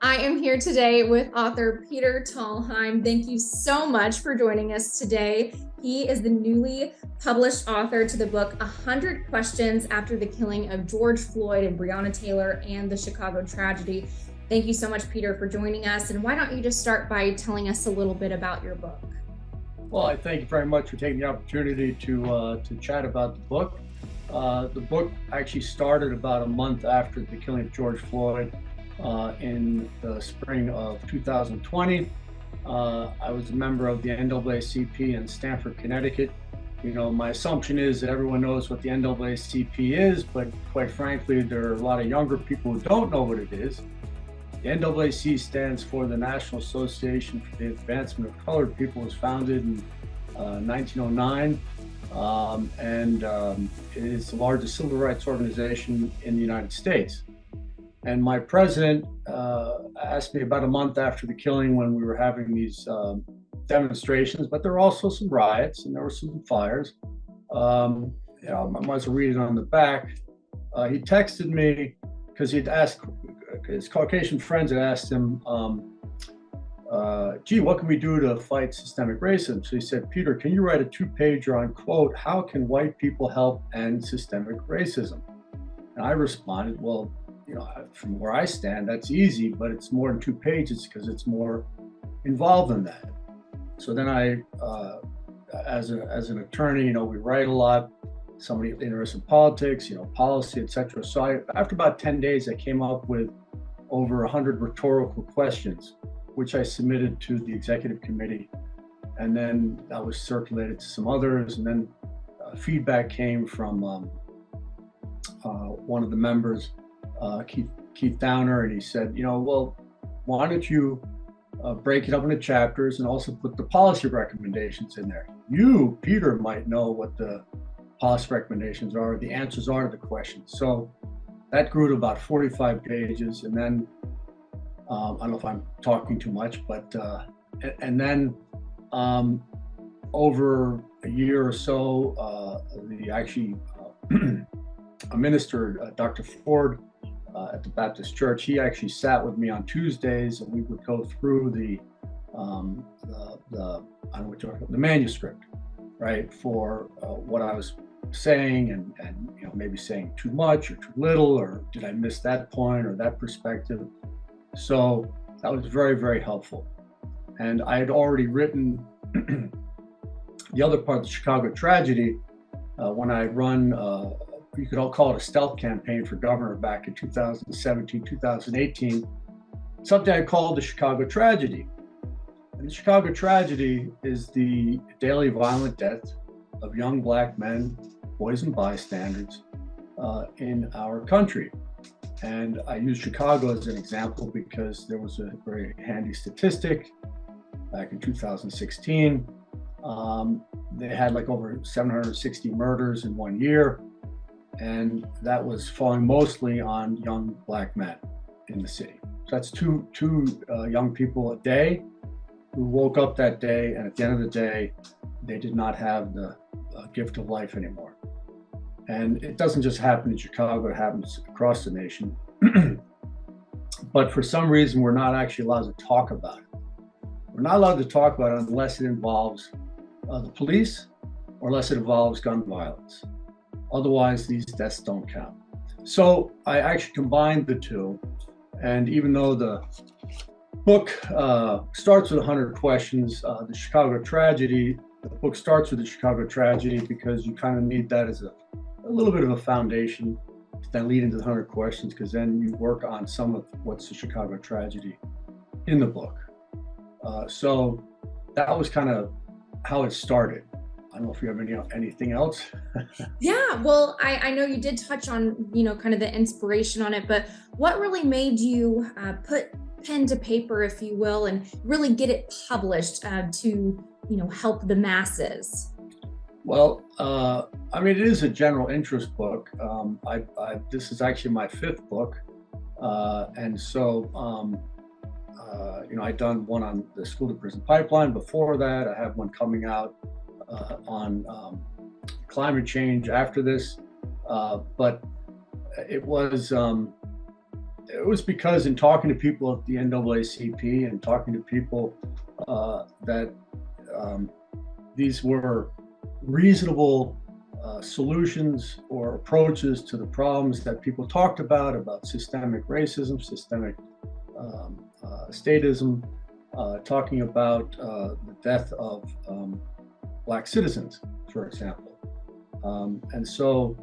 I am here today with author Peter Thalheim. Thank you so much for joining us today. He is the newly published author to the book 100 Questions After the Killing of George Floyd and Breonna Taylor and the Chicago Tragedy. Thank you so much, Peter, for joining us. And why don't you just start by telling us a little bit about your book? Well, I thank you very much for taking the opportunity to chat about the book. The book actually started about a month after the killing of George Floyd in the spring of 2020. I was a member of the NAACP in Stamford, Connecticut. You know, my assumption is that everyone knows what the NAACP is, but quite frankly, there are a lot of younger people who don't know what it is. The NAACP stands for the National Association for the Advancement of Colored People. It was founded in 1909, and it is the largest civil rights organization in the United States. And my president asked me about a month after the killing, when we were having these demonstrations, but there were also some riots and there were some fires. I must read it on the back. He texted me because he'd asked, his Caucasian friends had asked him, gee, what can we do to fight systemic racism? So he said, Peter, can you write a 2-pager on, quote, how can white people help end systemic racism? And I responded, well, you know, from where I stand, that's easy, but it's more than 2 pages because it's more involved than that. So then I, as an attorney, you know, we write a lot. Somebody interested in politics, you know, policy, etc. So after about 10 days, I came up with over 100 rhetorical questions, which I submitted to the executive committee. And then that was circulated to some others. And then feedback came from one of the members, Keith Downer, and he said, you know, well, why don't you break it up into chapters and also put the policy recommendations in there? You, Peter, might know what the policy recommendations are, the answers are to the questions. So that grew to about 45 pages. And then, I don't know if I'm talking too much, but, and then over a year or so, a minister, Dr. Ford, at the Baptist Church, he actually sat with me on Tuesdays, and we would go through the manuscript, right, for what I was saying, and you know, maybe saying too much or too little, or did I miss that point or that perspective? So that was very, very helpful. And I had already written the other part of the Chicago tragedy when I run, you could all call it a stealth campaign for governor back in 2017, 2018, something I called the Chicago tragedy. And the Chicago tragedy is the daily violent death of young Black men, boys and bystanders in our country. And I use Chicago as an example because there was a very handy statistic back in 2016. They had like over 760 murders in 1 year. And that was falling mostly on young Black men in the city. So that's two young people a day who woke up that day, and at the end of the day, they did not have the gift of life anymore. And it doesn't just happen in Chicago, it happens across the nation. But for some reason, we're not actually allowed to talk about it. We're not allowed to talk about it unless it involves the police or unless it involves gun violence. Otherwise, these deaths don't count. So I actually combined the two. And even though the book starts with 100 questions, the Chicago tragedy, the book starts with the Chicago tragedy because you kind of need that as a little bit of a foundation to then lead into the 100 questions, because then you work on some of what's the Chicago tragedy in the book. So that was kind of how it started. I don't know if you have anything else. Yeah, well, I know you did touch on, you know, kind of the inspiration on it, but what really made you put pen to paper, if you will, and really get it published to, you know, help the masses? Well, I mean, it is a general interest book. This is actually my 5th book. And so, you know, I'd done one on the school to prison pipeline before that. I have one coming out on climate change after this, but it was it was because in talking to people at the NAACP and talking to people that these were reasonable solutions or approaches to the problems that people talked about systemic racism, systemic statism, talking about the death of Black citizens, for example. And so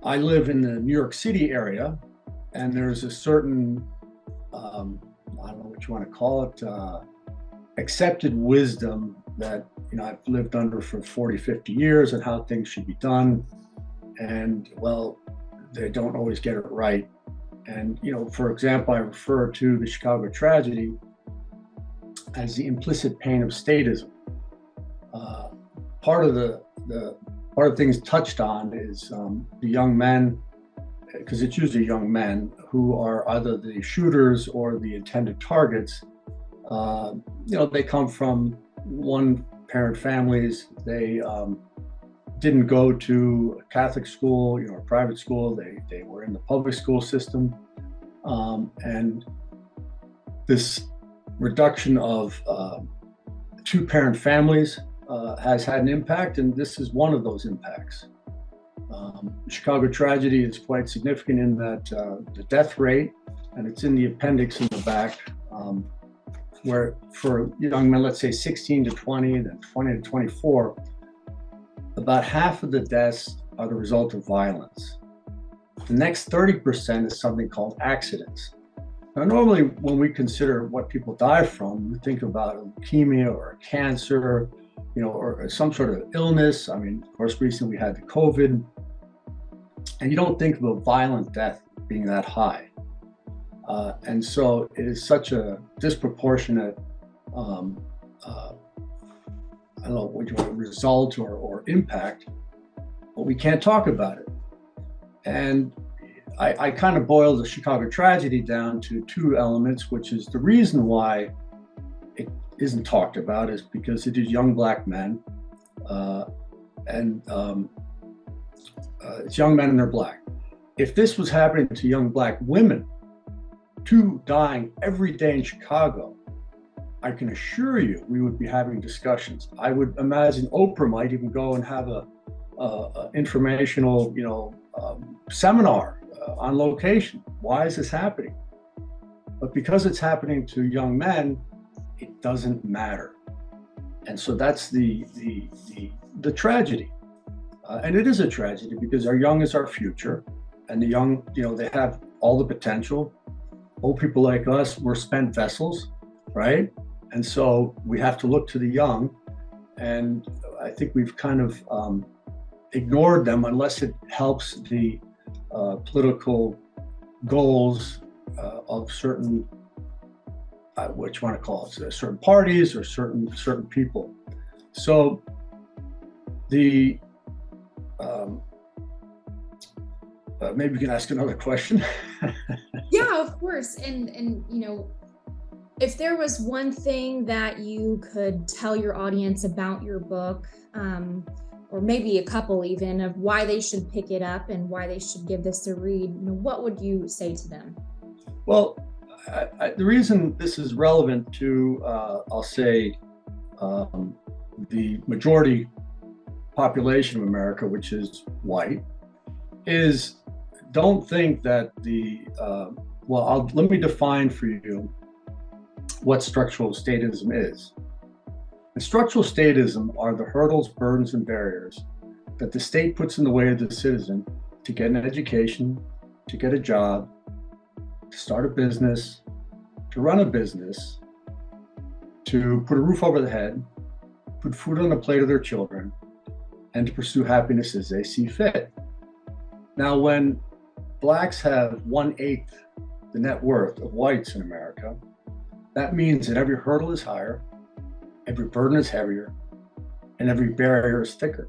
I live in the New York City area, and there's a certain, I don't know what you want to call it, accepted wisdom that I've lived under for 40, 50 years and how things should be done. And well, they don't always get it right. And, for example, I refer to the Chicago tragedy as the implicit pain of statism. Part of things touched on is the young men, because it's usually young men who are either the shooters or the intended targets. They come from one-parent families. They didn't go to a Catholic school, or private school. They were in the public school system, and this reduction of two-parent families has had an impact, and this is one of those impacts. The Chicago tragedy is quite significant in that the death rate, and it's in the appendix in the back, where for young men, let's say 16 to 20, then 20 to 24, about half of the deaths are the result of violence. The next 30% is something called accidents. Now, normally when we consider what people die from, we think about a leukemia or a cancer, or some sort of illness. I mean, of course, recently we had the COVID, and you don't think of a violent death being that high. And so it is such a disproportionate, I don't know what you want, result or impact, but we can't talk about it. And I kind of boiled the Chicago tragedy down to two elements, which is the reason why it isn't talked about is because it is young Black men, and it's young men and they're Black. If this was happening to young Black women, two dying every day in Chicago, I can assure you we would be having discussions. I would imagine Oprah might even go and have a informational, seminar on location. Why is this happening? But because it's happening to young men, it doesn't matter. And so that's the tragedy. And it is a tragedy because our young is our future, and the young, they have all the potential. Old people like us, we're spent vessels, right? And so we have to look to the young. And I think we've kind of ignored them unless it helps the political goals of certain, what you want to call it, certain parties or certain people. So the maybe you can ask another question. Yeah, of course. And if there was one thing that you could tell your audience about your book, or maybe a couple even, of why they should pick it up and why they should give this a read, what would you say to them? Well, the reason this is relevant to, I'll say, the majority population of America, which is white, is don't think that let me define for you what structural statism is. And structural statism are the hurdles, burdens, and barriers that the state puts in the way of the citizen to get an education, to get a job, to start a business, to run a business, to put a roof over the head, put food on the plate of their children, and to pursue happiness as they see fit. Now, when Blacks have 1/8 the net worth of whites in America, that means that every hurdle is higher, every burden is heavier, and every barrier is thicker.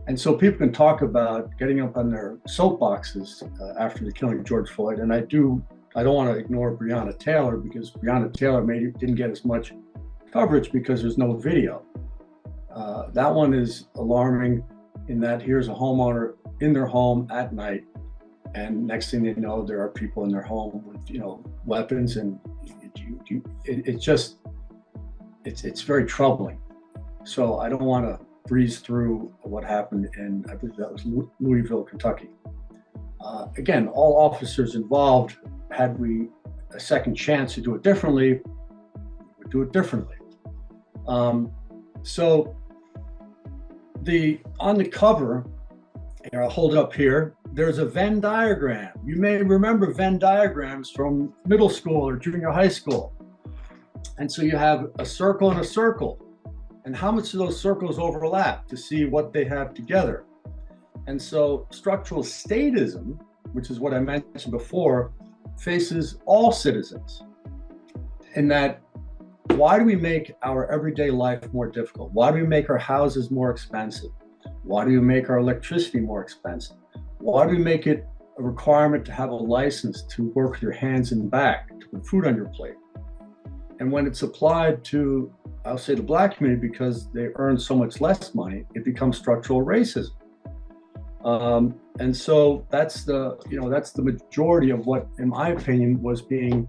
And so people can talk about getting up on their soapboxes after the killing of George Floyd, and I don't want to ignore Breonna Taylor, because Breonna Taylor didn't get as much coverage because there's no video. That one is alarming in that here's a homeowner in their home at night And next thing they know, there are people in their home with, weapons, and it's very troubling. So I don't want to breeze through what happened in, I believe that was Louisville, Kentucky. Again, all officers involved, had we a second chance to do it differently, we would do it differently. So on the cover, I'll hold it up here, there's a Venn diagram. You may remember Venn diagrams from middle school or junior high school. And so you have a circle and a circle. And how much do those circles overlap to see what they have together? And so structural statism, which is what I mentioned before, faces all citizens. In that, why do we make our everyday life more difficult? Why do we make our houses more expensive? Why do we make our electricity more expensive? Why do we make it a requirement to have a license to work with your hands and back, to put food on your plate? And when it's applied to, I'll say, the Black community, because they earn so much less money, it becomes structural racism. And so that's the majority of what, in my opinion, was being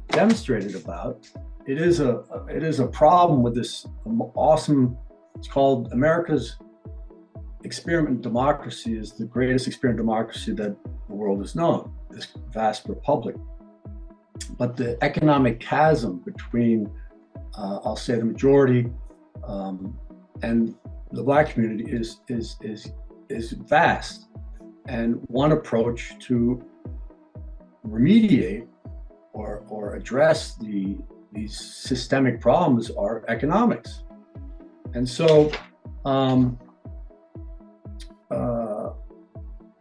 demonstrated about. It is a problem with this awesome, it's called America's experiment in democracy, is the greatest experiment in democracy that the world has known, this vast republic. But the economic chasm between, I'll say, the majority and the Black community is vast. And one approach to remediate or address these systemic problems are economics. And so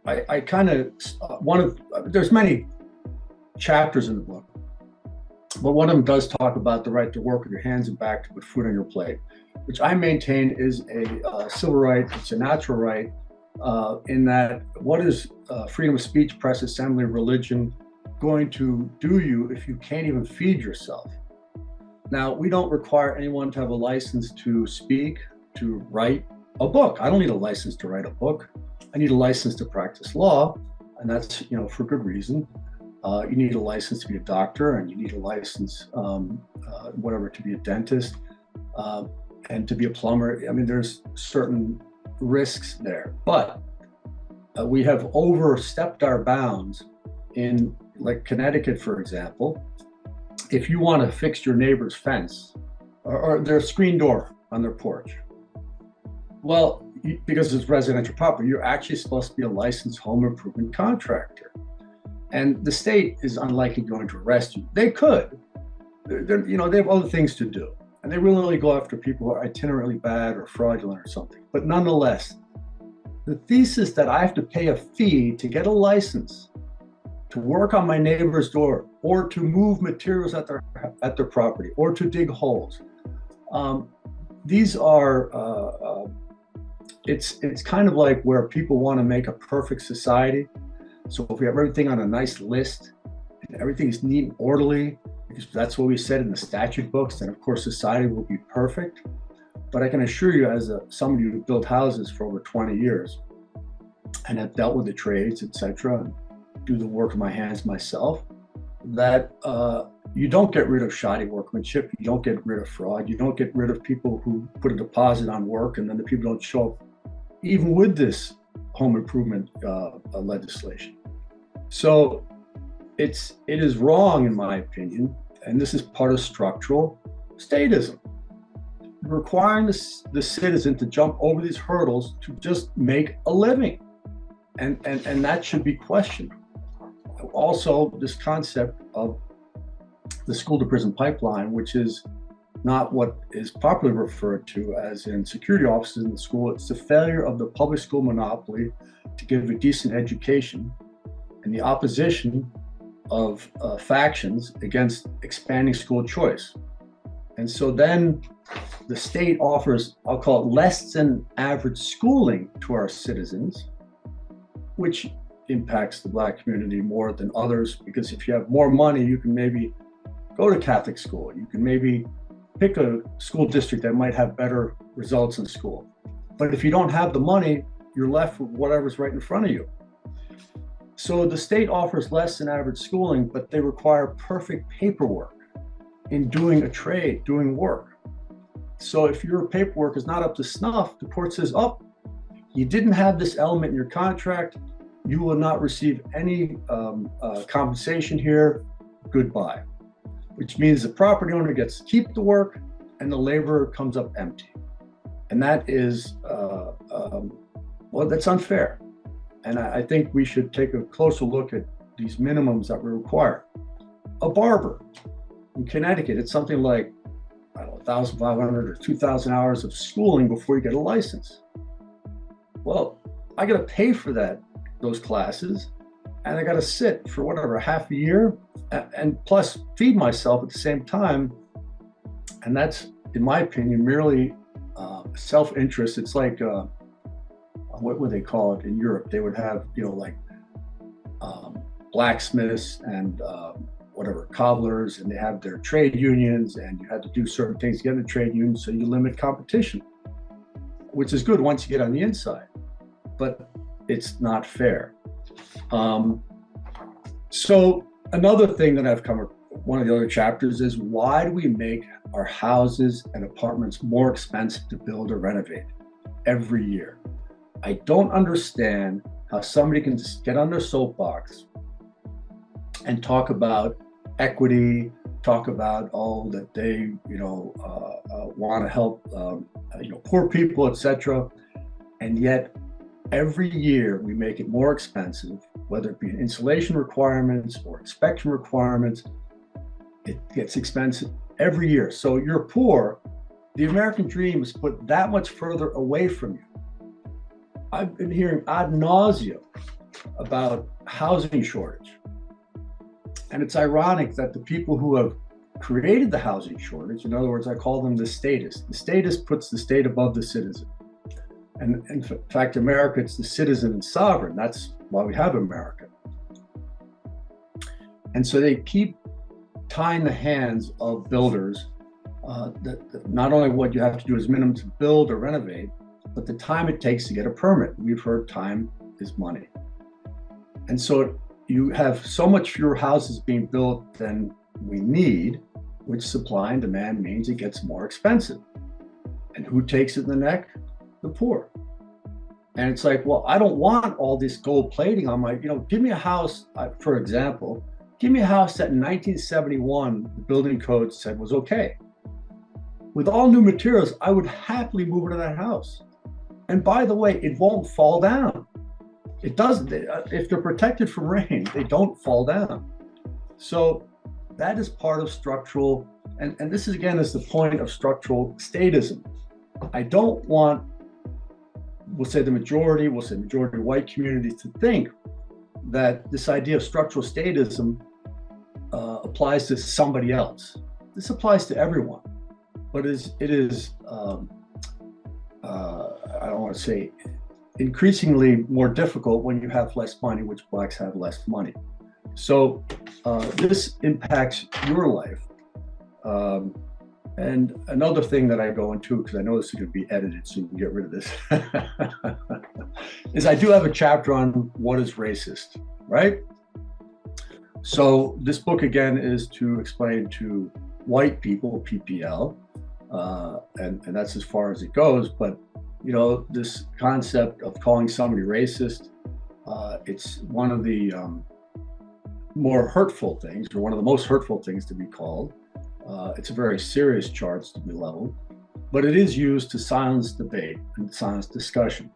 I kind of, there's many chapters in the book, but one of them does talk about the right to work with your hands and back to put food on your plate, which I maintain is a civil right. It's a natural right, in that what is freedom of speech, press, assembly, religion going to do you if you can't even feed yourself? Now, we don't require anyone to have a license to speak, to write a book. I don't need a license to write a book. I need a license to practice law, and that's, for good reason. You need a license to be a doctor, and you need a license, to be a dentist, and to be a plumber. I mean, there's certain risks there, but we have overstepped our bounds in, like, Connecticut, for example. If you want to fix your neighbor's fence or their screen door on their porch, well, because it's residential property, you're actually supposed to be a licensed home improvement contractor. And the state is unlikely going to arrest you. They could. They have other things to do. And they really only go after people who are itinerantly bad or fraudulent or something. But nonetheless, the thesis that I have to pay a fee to get a license to work on my neighbor's door, or to move materials at their property, or to dig holes, these are it's kind of like where people want to make a perfect society. So if we have everything on a nice list and everything is neat and orderly, because that's what we said in the statute books, then of course society will be perfect. But I can assure you, as somebody who built houses for over 20 years and have dealt with the trades, etc., and do the work of my hands myself, that you don't get rid of shoddy workmanship, you don't get rid of fraud, you don't get rid of people who put a deposit on work and then the people don't show up, even with this home improvement legislation. So it is wrong, in my opinion, and this is part of structural statism, requiring the citizen to jump over these hurdles to just make a living, and that should be questioned. Also, this concept of the school to prison pipeline, which is not what is popularly referred to as in security officers in the school. It's the failure of the public school monopoly to give a decent education, and the opposition of factions against expanding school choice. And so then the state offers, I'll call it, less than average schooling to our citizens, which impacts the Black community more than others, because if you have more money, you can maybe go to Catholic school. You can maybe pick a school district that might have better results in school. But if you don't have the money, you're left with whatever's right in front of you. So the state offers less than average schooling, but they require perfect paperwork in doing a trade, doing work. So if your paperwork is not up to snuff, the court says, oh, you didn't have this element in your contract, you will not receive any compensation here, goodbye. Which means the property owner gets to keep the work and the laborer comes up empty. And that is, well, that's unfair. And I think we should take a closer look at these minimums that we require. A barber in Connecticut, it's something like, I don't know, 1,500 or 2,000 hours of schooling before you get a license. Well, I got to pay for those classes, and I got to sit for whatever, half a year, and plus feed myself at the same time. And that's, in my opinion, merely self-interest. It's like, what would they call it in Europe? They would have, like blacksmiths and whatever, cobblers, and they have their trade unions, and you had to do certain things to get in the trade union, so you limit competition, which is good once you get on the inside, but it's not fair. So another thing that I've covered, one of the other chapters, is why do we make our houses and apartments more expensive to build or renovate every year? I don't understand how somebody can just get on their soapbox and talk about equity, talk about that they, want to help, poor people, etc. And yet every year we make it more expensive, whether it be insulation requirements or inspection requirements. It gets expensive every year. So you're poor. The American dream is put that much further away from you. I've been hearing ad nauseum about housing shortage. And it's ironic that the people who have created the housing shortage, in other words, I call them the statists. The statist puts the state above the citizen. And in fact, America, it's the citizen and sovereign. That's why we have America. And so they keep tying the hands of builders that not only what you have to do is minimum to build or renovate, but the time it takes to get a permit. We've heard time is money. And so you have so much fewer houses being built than we need, which supply and demand means it gets more expensive. And who takes it in the neck? The poor. And it's like, well, I don't want all this gold plating on my, give me a house, for example, give me a house that in 1971, the building code said was okay. With all new materials, I would happily move into that house. And by the way, it won't fall down. It doesn't. If they're protected from rain, they don't fall down. So that is part of structural, and this is again is the point of structural statism. I don't want, we'll say majority white communities to think that this idea of structural statism applies to somebody else. This applies to everyone, but it is I don't want to say increasingly more difficult when you have less money, which Blacks have less money. So this impacts your life. And another thing that I go into, because I know this is going to be edited, so you can get rid of this, is I do have a chapter on what is racist, right? So this book, again, is to explain to white people, PPL, and that's as far as it goes. But, this concept of calling somebody racist, it's one of the more hurtful things, or one of the most hurtful things to be called. It's a very serious charge to be leveled, but it is used to silence debate and silence discussion.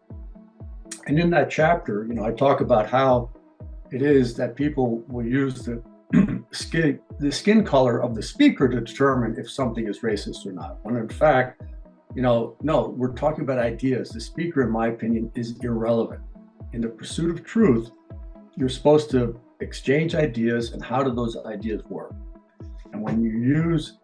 And in that chapter, I talk about how it is that people will use the skin color of the speaker to determine if something is racist or not. When in fact, no, we're talking about ideas. The speaker, in my opinion, is irrelevant. In the pursuit of truth, you're supposed to exchange ideas, and how do those ideas work? And when you use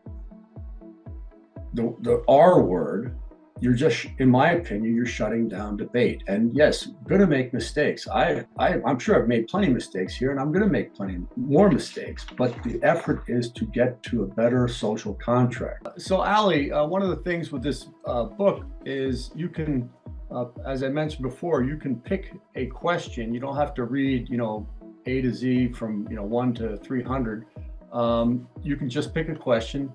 the R word, you're just, in my opinion, you're shutting down debate. And yes, I'm going to make mistakes. I'm sure I've made plenty of mistakes here, and I'm going to make plenty more mistakes. But the effort is to get to a better social contract. So, Ali, one of the things with this book is you can, as I mentioned before, you can pick a question. You don't have to read, A to Z from 1 to 300. You can just pick a question.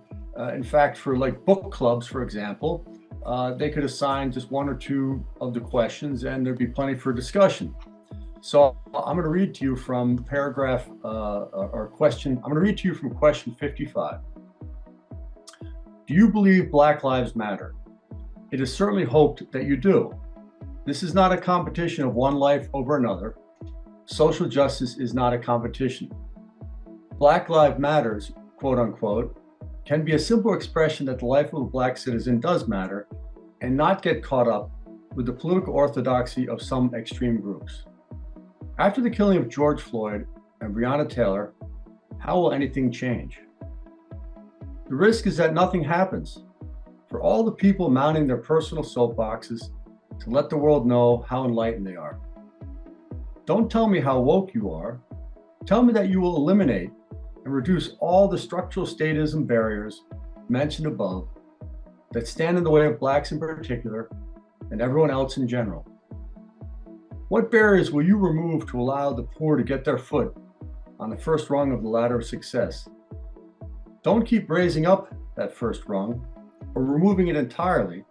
In fact, for like book clubs, for example, they could assign just 1 or 2 of the questions, and there'd be plenty for discussion. So I'm going to read to you from paragraph or question. I'm going to read to you from question 55. Do you believe Black Lives Matter? It is certainly hoped that you do. This is not a competition of one life over another. Social justice is not a competition. Black Lives Matters, quote unquote, can be a simple expression that the life of a Black citizen does matter and not get caught up with the political orthodoxy of some extreme groups. After the killing of George Floyd and Breonna Taylor, how will anything change? The risk is that nothing happens. For all the people mounting their personal soapboxes to let the world know how enlightened they are. Don't tell me how woke you are. Tell me that you will eliminate and reduce all the structural statism barriers mentioned above that stand in the way of Blacks in particular and everyone else in general. What barriers will you remove to allow the poor to get their foot on the first rung of the ladder of success? Don't keep raising up that first rung or removing it entirely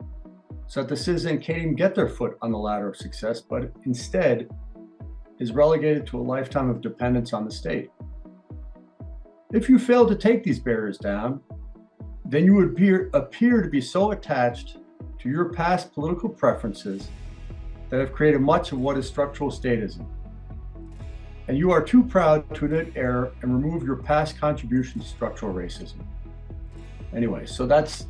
so that the citizen can't even get their foot on the ladder of success, but instead is relegated to a lifetime of dependence on the state. If you fail to take these barriers down, then you would appear to be so attached to your past political preferences that have created much of what is structural statism. And you are too proud to admit error and remove your past contribution to structural racism. Anyway, so that's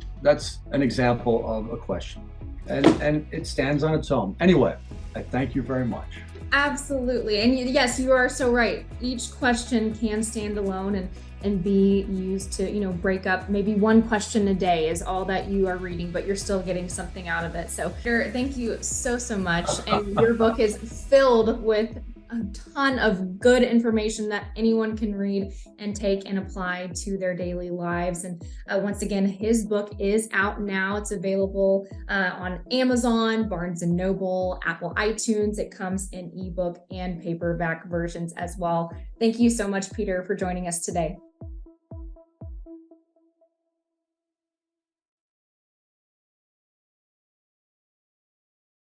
an example of a question. And it stands on its own. Anyway, I thank you very much. Absolutely. And yes, you are so right. Each question can stand alone and be used to, break up. Maybe one question a day is all that you are reading, but you're still getting something out of it. So thank you so much. And your book is filled with a ton of good information that anyone can read and take and apply to their daily lives. And once again, his book is out now. It's available on Amazon, Barnes & Noble, Apple iTunes. It comes in ebook and paperback versions as well. Thank you so much, Peter, for joining us today.